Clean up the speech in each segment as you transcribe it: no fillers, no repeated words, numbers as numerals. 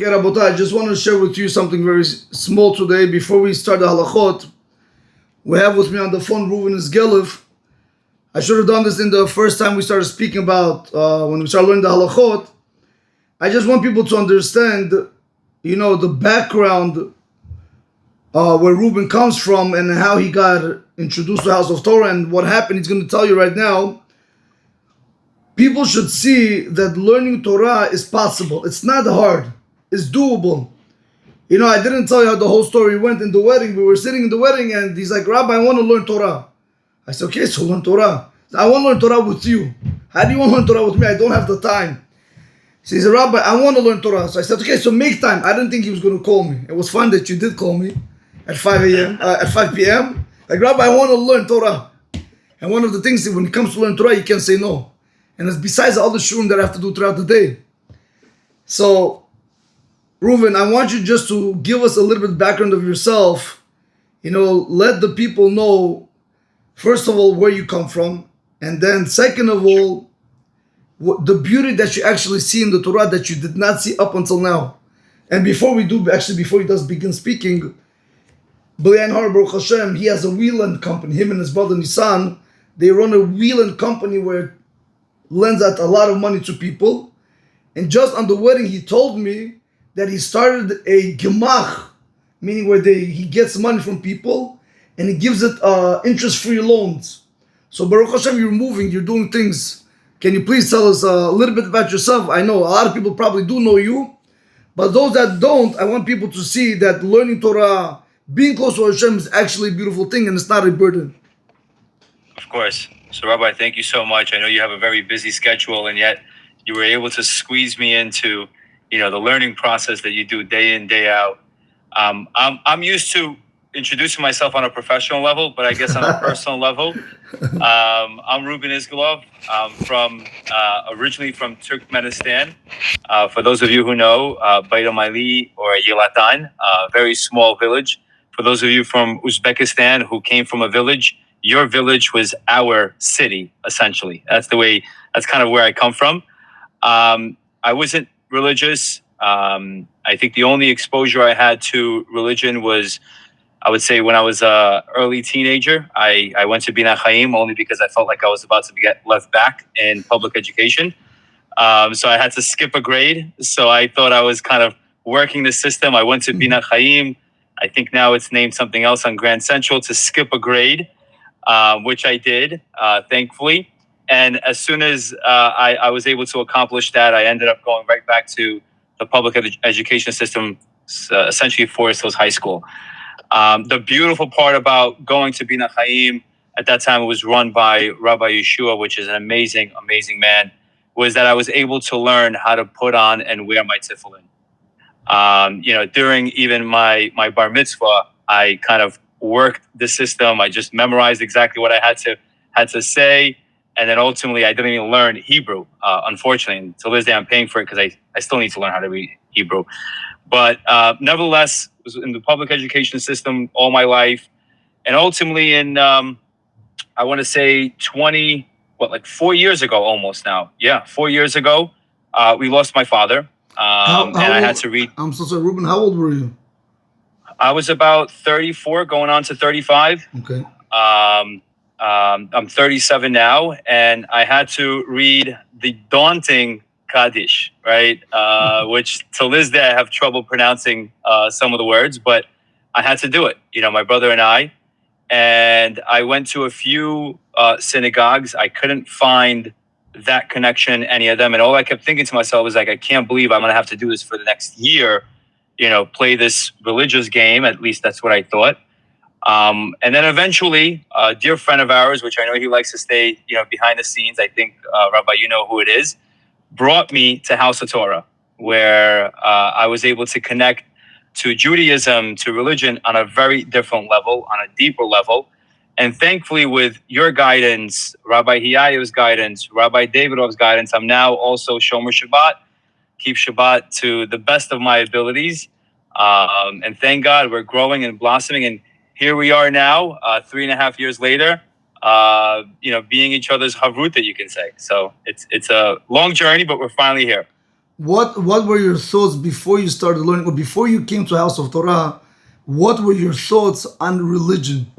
Okay, Rabotai, I just want to share with you something very small today. Before we start the halachot, we have with me on the phone Reuven Igal. I should have done this in the first time we started speaking about, when we started learning the halachot. I just want people to understand, the background where Reuven comes from and how he got introduced to the house of Torah and what happened. He's going to tell you right now. People should see that learning Torah is possible. It's not hard. It's doable. I didn't tell you how the whole story went in the wedding. We were sitting in the wedding and he's like, Rabbi, I want to learn Torah. I said, okay, so learn Torah. I want to learn Torah with you. How do you want to learn Torah with me? I don't have the time. So he said, Rabbi, I want to learn Torah. So I said, okay, so make time. I didn't think he was going to call me. It was fun that you did call me at 5 p.m. Like, Rabbi, I want to learn Torah. And one of the things, when it comes to learn Torah, you can't say no. And it's besides all the shurim that I have to do throughout the day. So, Reuven, I want you just to give us a little bit of background of yourself. Let the people know, first of all, where you come from. And then, second of all, the beauty that you actually see in the Torah that you did not see up until now. And before he does begin speaking, B'le'ayin Har, Baruch Hashem, he has a wheeling company. Him and his brother Nisan, they run a wheeling company where it lends out a lot of money to people. And just on the wedding, he told me that he started a gemach, meaning where he gets money from people and he gives it interest-free loans. So Baruch Hashem, you're doing things. Can you please tell us a little bit about yourself? I know a lot of people probably do know you, but those that don't, I want people to see that learning Torah, being close to Hashem is actually a beautiful thing and it's not a burden. Of course. So Rabbi, thank you so much. I know you have a very busy schedule and yet you were able to squeeze me into the learning process that you do day in, day out. I'm used to introducing myself on a professional level, but I guess on a personal level, I'm Reuven Igal. I'm originally from Turkmenistan. For those of you who know, Beit Mali or Yelatan, a very small village. For those of you from Uzbekistan who came from a village, your village was our city, essentially. That's kind of where I come from. I wasn't religious. I think the only exposure I had to religion was, I would say, when I was an early teenager. I went to Bina Chaim only because I felt like I was about to get left back in public education. So I had to skip a grade. So I thought I was kind of working the system. I went to Bina Chaim. I think now it's named something else on Grand Central, to skip a grade, which I did, thankfully. And as soon as I was able to accomplish that, I ended up going right back to the public education system, essentially Forest Hills High School. The beautiful part about going to Bina Chaim, at that time it was run by Rabbi Yeshua, which is an amazing, amazing man, was that I was able to learn how to put on and wear my tefillin. During even my bar mitzvah, I kind of worked the system. I just memorized exactly what I had to say. And then ultimately, I didn't even learn Hebrew, unfortunately. And till this day, I'm paying for it because I still need to learn how to read Hebrew. But nevertheless, was in the public education system all my life. And ultimately I want to say 4 years ago almost now. Yeah, 4 years ago, we lost my father. And I had to read. I'm so sorry, Reuven, how old were you? I was about 34 going on to 35. Okay. I'm 37 now, and I had to read the daunting Kaddish, right? Which till this day I have trouble pronouncing some of the words, but I had to do it. My brother and I went to a few synagogues. I couldn't find that connection, any of them, and all I kept thinking to myself was like, I can't believe I'm going to have to do this for the next year. Play this religious game. At least that's what I thought. And then eventually, a dear friend of ours, which I know he likes to stay, behind the scenes. I think, Rabbi, you know who it is, brought me to House of Torah, where I was able to connect to Judaism, to religion on a very different level, on a deeper level. And thankfully, with your guidance, Rabbi Hiyahu's guidance, Rabbi Davidov's guidance, I'm now also Shomer Shabbat, keep Shabbat to the best of my abilities. And thank God we're growing and blossoming. And here we are now, 3.5 years later, being each other's havruta, you can say. So it's a long journey, but we're finally here. what were your thoughts before you started learning, or before you came to House of Torah? What were your thoughts on religion?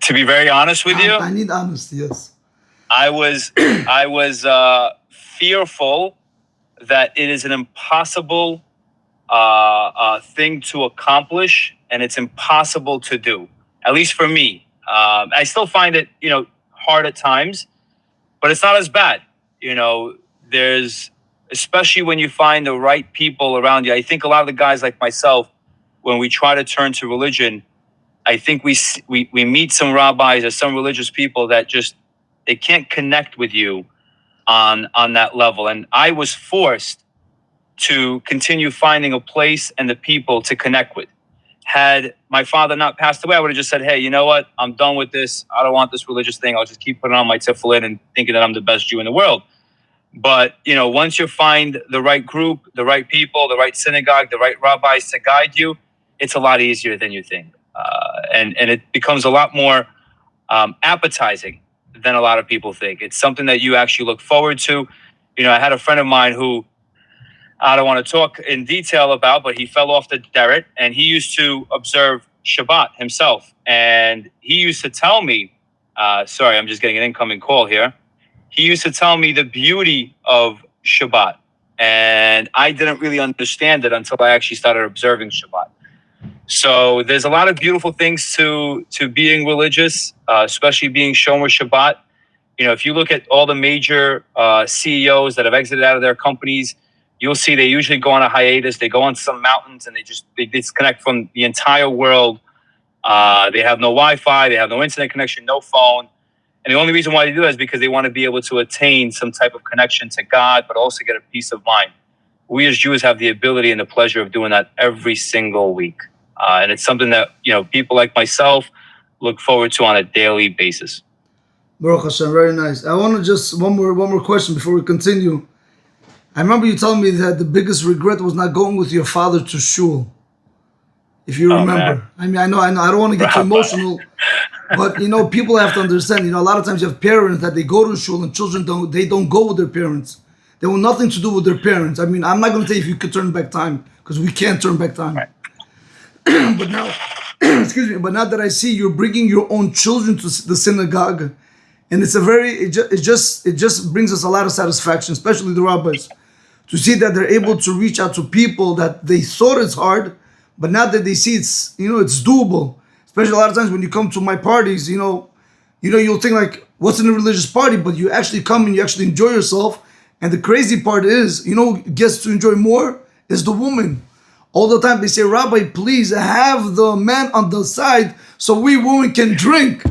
To be very honest with you, I need honesty. Yes. I was fearful that it is an impossible thing to accomplish, and it's impossible to do. At least for me, I still find it, hard at times, but it's not as bad. There's, especially when you find the right people around you. I think a lot of the guys like myself, when we try to turn to religion, I think we meet some rabbis or some religious people that just, they can't connect with you on that level. And I was forced to continue finding a place and the people to connect with. Had my father not passed away, I would have just said, hey, you know what? I'm done with this. I don't want this religious thing. I'll just keep putting on my tefillin and thinking that I'm the best Jew in the world. But, once you find the right group, the right people, the right synagogue, the right rabbis to guide you, it's a lot easier than you think. And it becomes a lot more appetizing than a lot of people think. It's something that you actually look forward to. I had a friend of mine who I don't want to talk in detail about, but he fell off the derrick, and he used to observe Shabbat himself. And he used to tell me, sorry, I'm just getting an incoming call here. He used to tell me the beauty of Shabbat. And I didn't really understand it until I actually started observing Shabbat. So there's a lot of beautiful things to being religious, especially being Shomer Shabbat. If you look at all the major CEOs that have exited out of their companies, you'll see they usually go on a hiatus. They go on some mountains and they disconnect from the entire world. They have no Wi-Fi. They have no internet connection, no phone. And the only reason why they do that is because they want to be able to attain some type of connection to God, but also get a peace of mind. We as Jews have the ability and the pleasure of doing that every single week. And it's something that, people like myself look forward to on a daily basis. Baruch Hashem, very nice. I want to just, one more question before we continue. I remember you telling me that the biggest regret was not going with your father to shul. If you remember. Man. I know. I don't want to get too emotional, but people have to understand. A lot of times you have parents that they go to shul and children don't go with their parents. They want nothing to do with their parents. I'm not going to say if you could turn back time, because we can't turn back time. Right. But now, excuse me. But now that I see you're bringing your own children to the synagogue, and it just brings us a lot of satisfaction, especially the rabbis, to see that they're able to reach out to people that they thought it's hard, but now that they see it's doable. Especially a lot of times when you come to my parties, you'll think like, what's in a religious party? But you actually come and you actually enjoy yourself. And the crazy part is, who gets to enjoy more is the woman. All the time they say, Rabbi, please have the man on the side so we women can drink.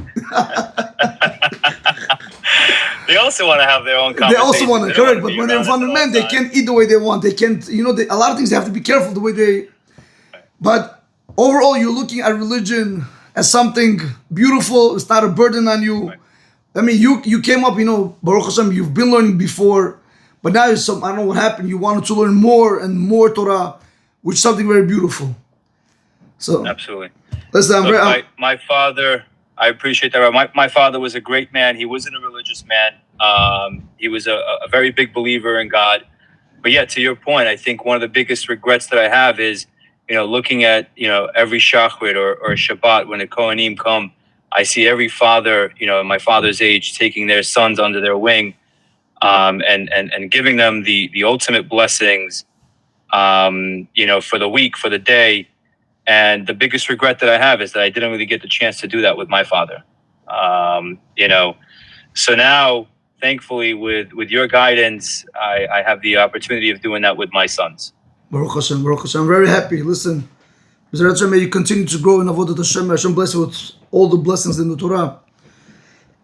They also want to have their own conversation. They also want to, correct, but when they're in front of men, they can't eat the way they want. They can't, a lot of things they have to be careful the way they. But overall, you're looking at religion as something beautiful. It's not a burden on you. Right. I mean, you came up, Baruch Hashem, you've been learning before, but now I don't know what happened. You wanted to learn more and more Torah, which is something very beautiful. So absolutely. Listen, my father. I appreciate that. My father was a great man. He wasn't a religious man. He was a very big believer in God. But yeah, to your point, I think one of the biggest regrets that I have is, looking at, every Shachrit or Shabbat, when the Kohanim come, I see every father, my father's age, taking their sons under their wing, and giving them the ultimate blessings, for the week, for the day. And the biggest regret that I have is that I didn't really get the chance to do that with my father. So now, thankfully, with your guidance, I have the opportunity of doing that with my sons. Baruch Hashem, Baruch Hashem. I'm very happy. Listen, Mr. Hashem, may you continue to grow in Avodat Hashem. Hashem bless you with all the blessings in the Torah.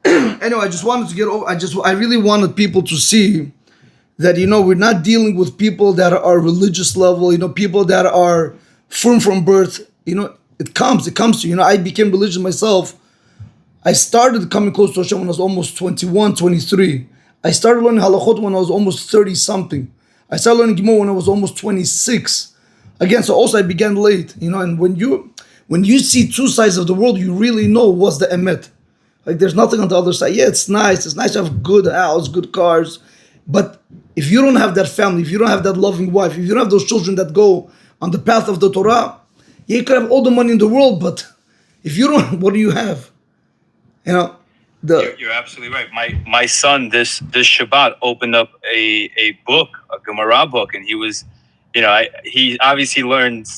Anyway, I just wanted to get over. I really wanted people to see that, we're not dealing with people that are religious level, people that are firm from birth. It comes to you. I became religious myself. I started coming close to Hashem when I was almost 21, 23. I started learning halachot when I was almost 30 something. I started learning Gemara when I was almost 26. Again, so also I began late, and when you see two sides of the world, you really know what's the emet. Like there's nothing on the other side. Yeah, it's nice to have good house, good cars, but if you don't have that family, if you don't have that loving wife, if you don't have those children that go on the path of the Torah, you could have all the money in the world, but if you don't, what do you have? You know, You're absolutely right. My son this Shabbat opened up a book, a Gemara book, and he was, he obviously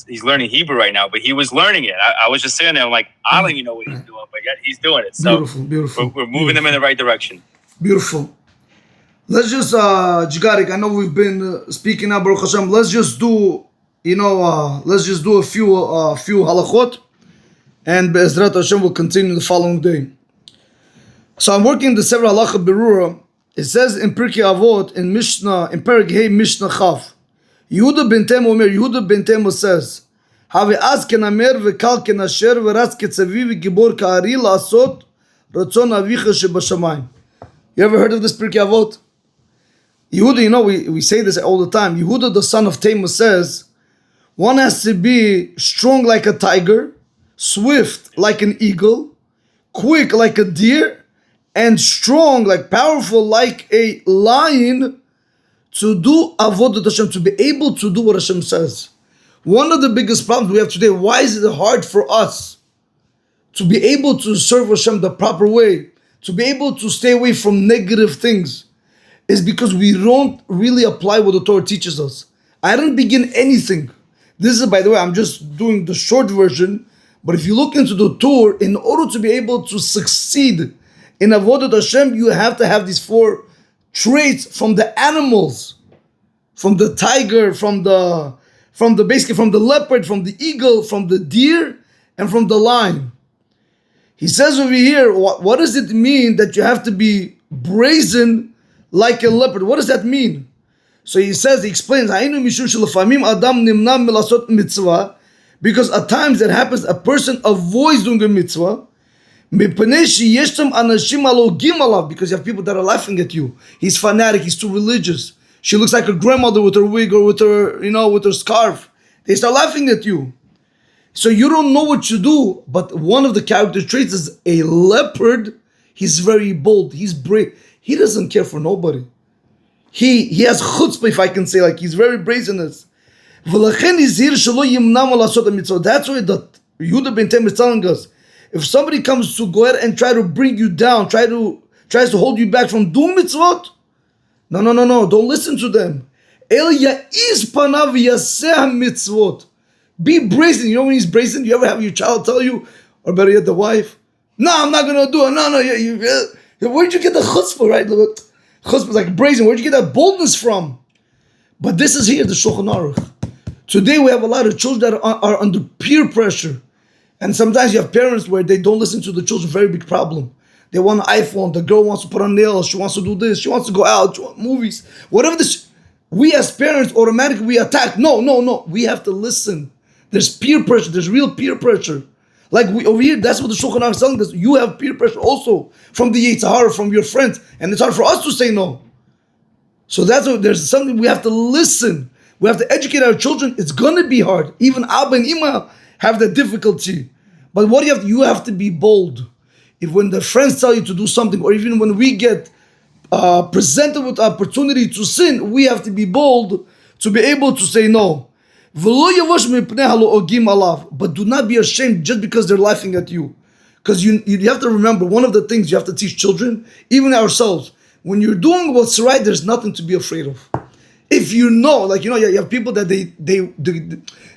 he's learning Hebrew right now, but he was learning it. I was just sitting there, I'm like, I don't even know what he's doing, but yet he's doing it. So beautiful. We're moving them in the right direction. Beautiful. Let's just, Jigarik, I know we've been speaking now, Baruch Hashem. Let's just do, let's just do a few halachot, and Be'ezrat Hashem will continue the following day. So I'm working the Sefer Halacha Berura. It says in Pirkei Avot, in Mishnah, in Perek Hey Mishnah Chaf, Yehuda ben Tema Omer, Yehuda ben Tema says, Have az kenamer v'kal kenasher v'ratz ketzavi v'gibor ka'ari la'asot ratzon avicha shebashamayim. You ever heard of this Pirkei Avot? Yehuda, we say this all the time. Yehuda, the son of Tema, says, one has to be strong like a tiger, swift like an eagle, quick like a deer, and strong, like powerful, like a lion, to do avodat Hashem, to be able to do what Hashem says. One of the biggest problems we have today, why is it hard for us to be able to serve Hashem the proper way, to be able to stay away from negative things, is because we don't really apply what the Torah teaches us. I didn't begin anything. This is, by the way, I'm just doing the short version, but if you look into the Torah, in order to be able to succeed in avodat Hashem, you have to have these 4 traits from the animals, from the tiger, from the leopard, from the eagle, from the deer, and from the lion. He says over here, what does it mean that you have to be brazen like a leopard? What does that mean? So he explains, because at times it happens, a person avoids doing a mitzvah, because you have people that are laughing at you. He's fanatic, he's too religious. She looks like a grandmother with her wig or with her, with her scarf. They start laughing at you. So you don't know what you do, but one of the character traits is a leopard. He's very bold, he's brave. He doesn't care for nobody. He has chutzpah, if I can say, like he's very brazenness. That's why the Yehuda ben Tem is telling us, if somebody comes to go ahead and try to bring you down, tries to hold you back from doing mitzvot, no, don't listen to them. El ya'iz panav yaseh mitzvot. Be brazen. You know when he's brazen, you ever have your child tell you, or better yet, the wife, no, I'm not going to do it. No, where'd you get the chutzpah, right? Chutzpah is like brazen. Where'd you get that boldness from? But this is here, the Shulchan Aruch. Today we have a lot of children that are under peer pressure. And sometimes you have parents where they don't listen to the children, very big problem. They want an iPhone, the girl wants to put on nails, she wants to do this, she wants to go out, she wants movies, whatever this. We as parents automatically we attack. No. We have to listen. There's peer pressure, there's real peer pressure. Like over here, that's what the Shulchan Aruch is telling us. You have peer pressure also from the Yetzer Hara, from your friends, and it's hard for us to say no. So there's something we have to listen. We have to educate our children. It's gonna be hard. Even Abba and Ima have that difficulty. But what you have to be bold. If when the friends tell you to do something, or even when we get presented with opportunity to sin, we have to be bold to be able to say no. But do not be ashamed just because they're laughing at you. Because you have to remember, one of the things you have to teach children, even ourselves, when you're doing what's right, there's nothing to be afraid of. If you know, you have people that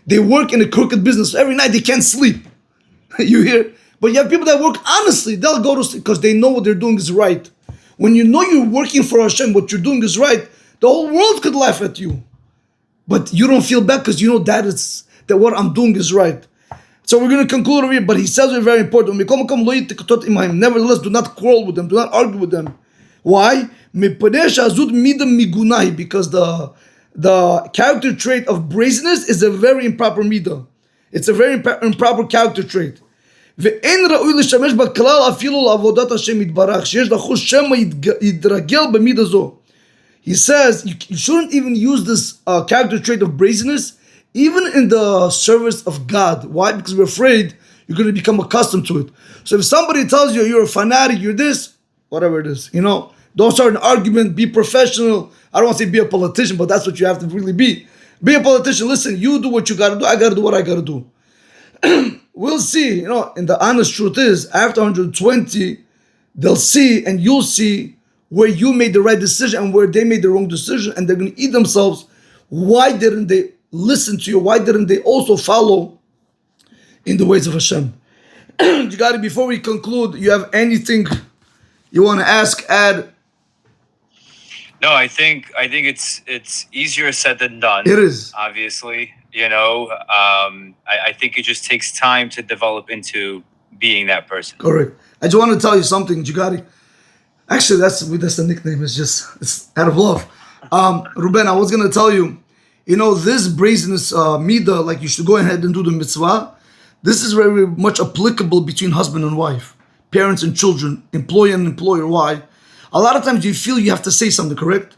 they work in a crooked business. Every night they can't sleep. You hear? But you have people that work honestly. They'll go to sleep because they know what they're doing is right. When you know you're working for Hashem, what you're doing is right, the whole world could laugh at you. But you don't feel bad because you know that what I'm doing is right. So we're going to conclude over here. But he says it's very important. Nevertheless, do not quarrel with them. Do not argue with them. Why? Because the character trait of brazenness is a very improper midah. It's a very improper character trait. ואין ראוי לשמש בה כלל אפילו לעבודת השם יתברך, שיש לחוש שמא יתרגל במידה זו. He says you shouldn't even use this character trait of brazenness even in the service of God. Why? Because we're afraid you're going to become accustomed to it. So if somebody tells you you're a fanatic, you're this, whatever it is, Don't start an argument. Be professional. I don't want to say be a politician, but that's what you have to really be. Be a politician. Listen, you do what you got to do. I got to do what I got to do. We'll see. And the honest truth is, after 120, they'll see and you'll see where you made the right decision and where they made the wrong decision, and they're going to eat themselves. Why didn't they listen to you? Why didn't they also follow in the ways of Hashem? You got it. Before we conclude, you have anything you want to ask, add? No, I think it's easier said than done. It is. Obviously, I think it just takes time to develop into being that person. Correct. I just want to tell you something, Jigari. Actually, that's the nickname. It's out of love. Ruben, I was gonna tell you, this brazenness, midah, like you should go ahead and do the mitzvah. This is very much applicable between husband and wife, parents and children, employee and employer. Why? A lot of times you feel you have to say something, correct?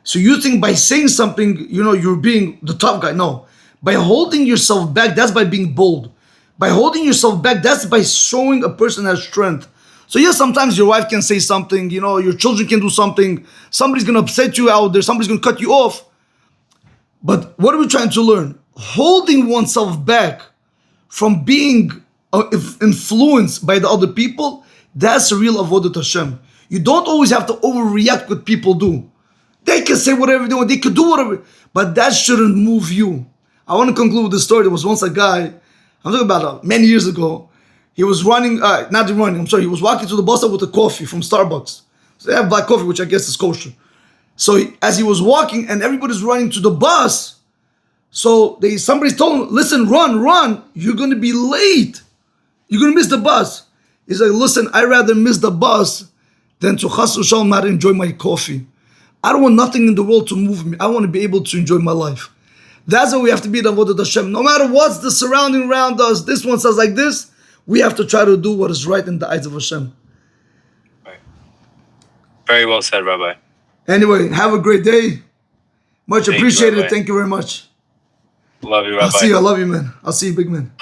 So you think by saying something, you're being the tough guy. No. By holding yourself back, that's by being bold. By holding yourself back, that's by showing a person has strength. So yes, sometimes your wife can say something, your children can do something, somebody's going to upset you out there, somebody's going to cut you off. But what are we trying to learn? Holding oneself back from being influenced by the other people, that's a real avodat Hashem. You don't always have to overreact what people do. They can say whatever they want, they could do whatever, but that shouldn't move you. I want to conclude with this story. There was once a guy, I'm talking about many years ago. He was he was walking to the bus stop with a coffee from Starbucks. So they have black coffee, which I guess is kosher. So as he was walking and everybody's running to the bus, so somebody told him, listen, run, you're going to be late. You're going to miss the bus. He's like, listen, I'd rather miss the bus than to chas v'shalom not enjoy my coffee. I don't want nothing in the world to move me. I want to be able to enjoy my life. That's how we have to be in avodat Hashem. No matter what's the surrounding around us, this one says like this, we have to try to do what is right in the eyes of Hashem. Right. Very well said, Rabbi. Anyway, have a great day. Much appreciated. Thank you very much. Love you, Rabbi. I'll see you. I love you, man. I'll see you, big man.